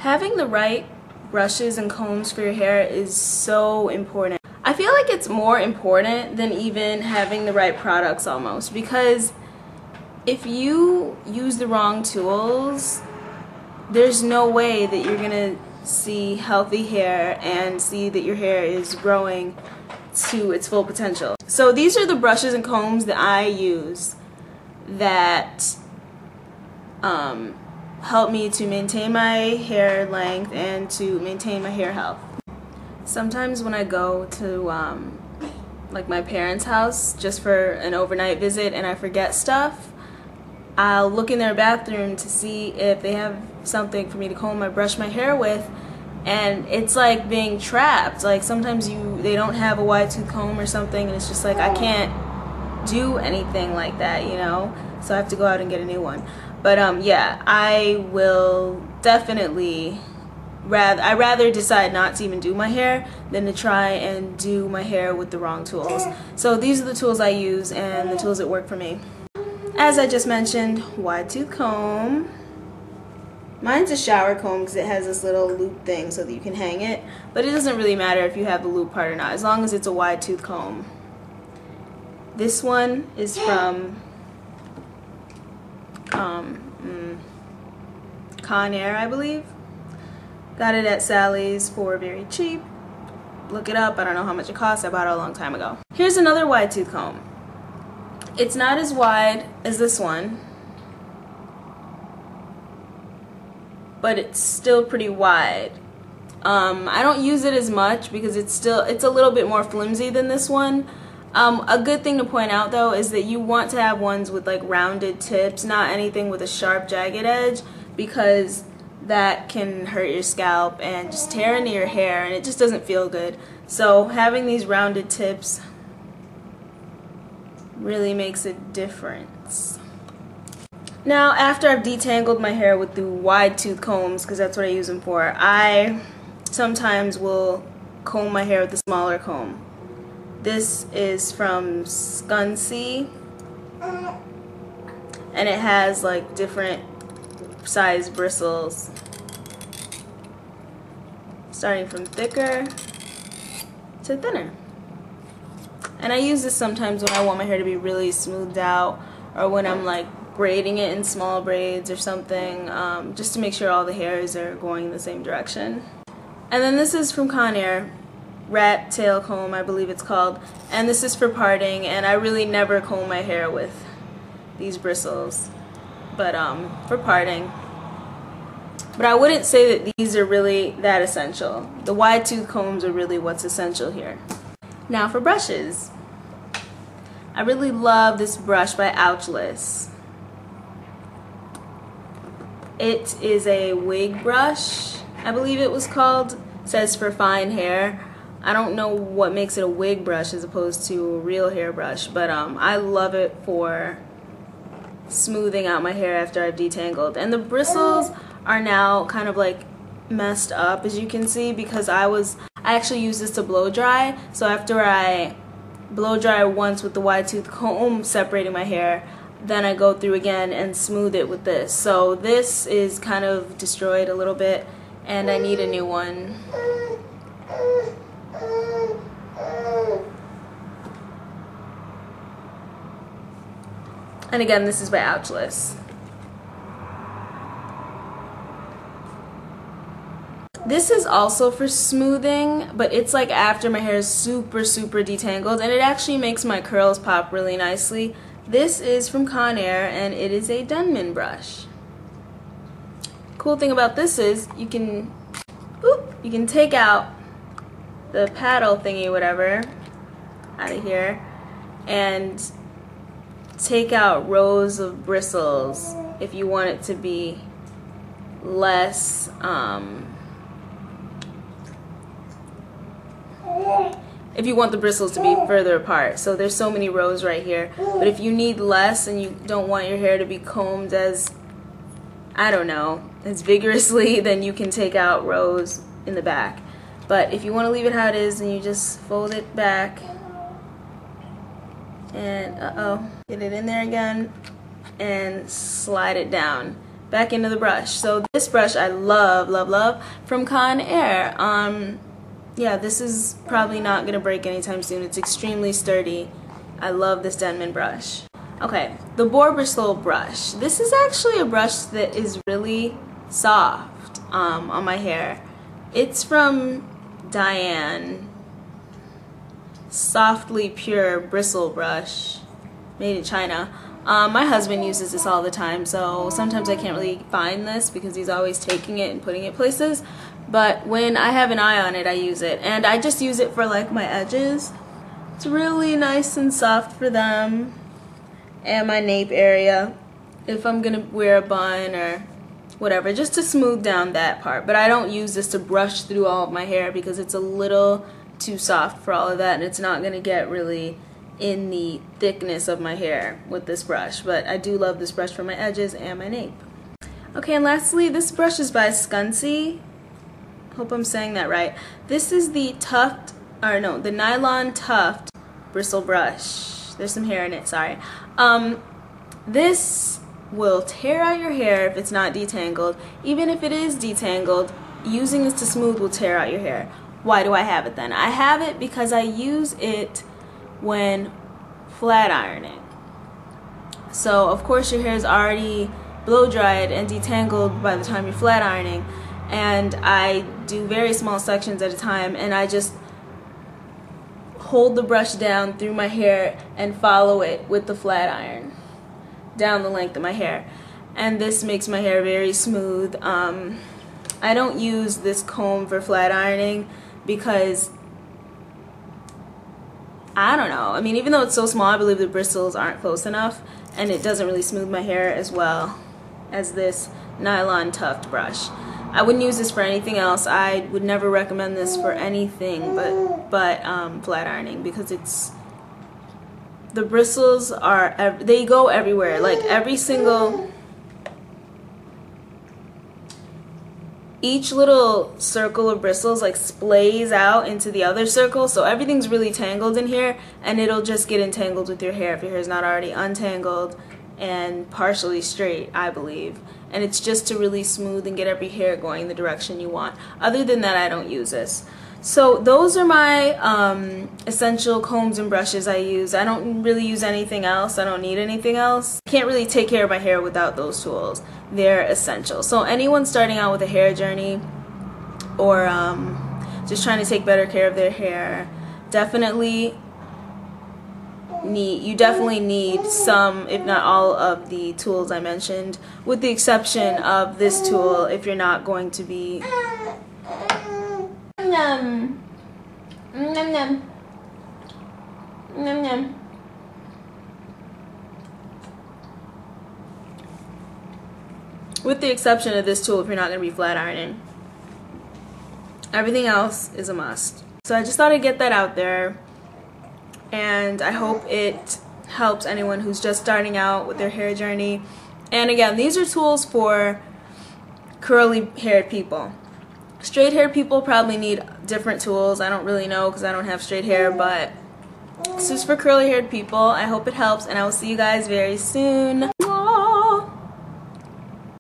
Having the right brushes and combs for your hair is so important. I feel like it's more important than even having the right products almost, because if you use the wrong tools, there's no way that you're gonna see healthy hair and see that your hair is growing to its full potential. So these are the brushes and combs that I use that help me to maintain my hair length and to maintain my hair health. Sometimes when I go to like my parents' house just for an overnight visit and I forget stuff, I'll look in their bathroom to see if they have something for me to comb or brush my hair with, and it's like being trapped. Like sometimes they don't have a wide tooth comb or something, and it's just like I can't do anything like that, you know? So I have to go out and get a new one. But yeah, I will definitely I'd rather decide not to even do my hair than to try and do my hair with the wrong tools. So these are the tools I use and the tools that work for me. As I just mentioned, wide tooth comb. Mine's a shower comb because it has this little loop thing so that you can hang it, but it doesn't really matter if you have the loop part or not, as long as it's a wide tooth comb. This one is from Conair, I believe. Got it at Sally's for very cheap. Look it up, I don't know how much it costs, I bought it a long time ago. Here's another wide tooth comb. It's not as wide as this one, but it's still pretty wide. I don't use it as much because it's a little bit more flimsy than this one. A good thing to point out though is that you want to have ones with like rounded tips, not anything with a sharp jagged edge, because that can hurt your scalp and just tear into your hair and it just doesn't feel good. So having these rounded tips really makes a difference. Now after I've detangled my hair with the wide tooth combs, because that's what I use them for, I sometimes will comb my hair with the smaller comb. This is from Scunci and it has like different size bristles, starting from thicker to thinner. And I use this sometimes when I want my hair to be really smoothed out, or when I'm like braiding it in small braids or something, just to make sure all the hairs are going in the same direction. And then this is from Conair, Rat Tail Comb I believe it's called, and this is for parting, and I really never comb my hair with these bristles, but for parting. But I wouldn't say that these are really that essential. The wide tooth combs are really what's essential here. Now for brushes. I really love this brush by Ouchless. It is a wig brush, I believe it was called. It says for fine hair. I don't know what makes it a wig brush as opposed to a real hair brush, but I love it for smoothing out my hair after I've detangled. And the bristles are now kind of like messed up, as you can see, because I actually use this to blow dry. So after I blow dry once with the wide tooth comb separating my hair, then I go through again and smooth it with this. So this is kind of destroyed a little bit and I need a new one. And again, this is by Ouchless. This is also for smoothing, but it's like after my hair is super detangled, and it actually makes my curls pop really nicely. This is from Conair and it is a Denman brush. Cool thing about this is you can take out the paddle thingy, whatever, out of here and take out rows of bristles if you want it to be less if you want the bristles to be further apart. So there's so many rows right here, but if you need less and you don't want your hair to be combed as, I don't know, as vigorously, then you can take out rows in the back. But if you want to leave it how it is, then you just fold it back and get it in there again and slide it down. back into the brush. So this brush I love, love, love from Conair. Yeah, this is probably not gonna break anytime soon. It's extremely sturdy. I love this Denman brush. Okay, the Boar Bristle brush. This is actually a brush that is really soft on my hair. It's from Diane. Softly Pure Bristle Brush, made in China. My husband uses this all the time, so sometimes I can't really find this because he's always taking it and putting it places. But when I have an eye on it, I use it. And I just use it for like my edges. It's really nice and soft for them. And my nape area, if I'm gonna wear a bun or whatever, just to smooth down that part. But I don't use this to brush through all of my hair because it's a little too soft for all of that, and it's not gonna get really in the thickness of my hair with this brush. But I do love this brush for my edges and my nape. Okay, and lastly, this brush is by Scunci. Hope I'm saying that right. This is the the Nylon Tuft bristle brush. There's some hair in it, sorry. This will tear out your hair if it's not detangled. Even if it is detangled, using this to smooth will tear out your hair. Why do I have it then? I have it because I use it when flat ironing. So of course your hair is already blow dried and detangled by the time you're flat ironing, and I do very small sections at a time, and I just hold the brush down through my hair and follow it with the flat iron down the length of my hair, and this makes my hair very smooth. I don't use this comb for flat ironing because I don't know, I mean, even though it's so small, I believe the bristles aren't close enough, and it doesn't really smooth my hair as well as this Nylon Tuft brush. I wouldn't use this for anything else. I would never recommend this for anything but flat ironing, because the bristles they go everywhere. Like each little circle of bristles like splays out into the other circle, so everything's really tangled in here, and it'll just get entangled with your hair if your hair is not already untangled and partially straight, I believe. And it's just to really smooth and get every hair going the direction you want. Other than that, I don't use this. So those are my essential combs and brushes I use. I don't really use anything else. I don't need anything else. I can't really take care of my hair without those tools. They're essential. So anyone starting out with a hair journey or just trying to take better care of their hair, you definitely need some, if not all, of the tools I mentioned, with the exception of this tool if you're not going to be with the exception of this tool if you're not going to be flat ironing. Everything else is a must. So I just thought I'd get that out there, and I hope it helps anyone who's just starting out with their hair journey. And again, these are tools for curly haired people. Straight haired people probably need different tools. I don't really know because I don't have straight hair, but this is for curly haired people. I hope it helps, and I will see you guys very soon.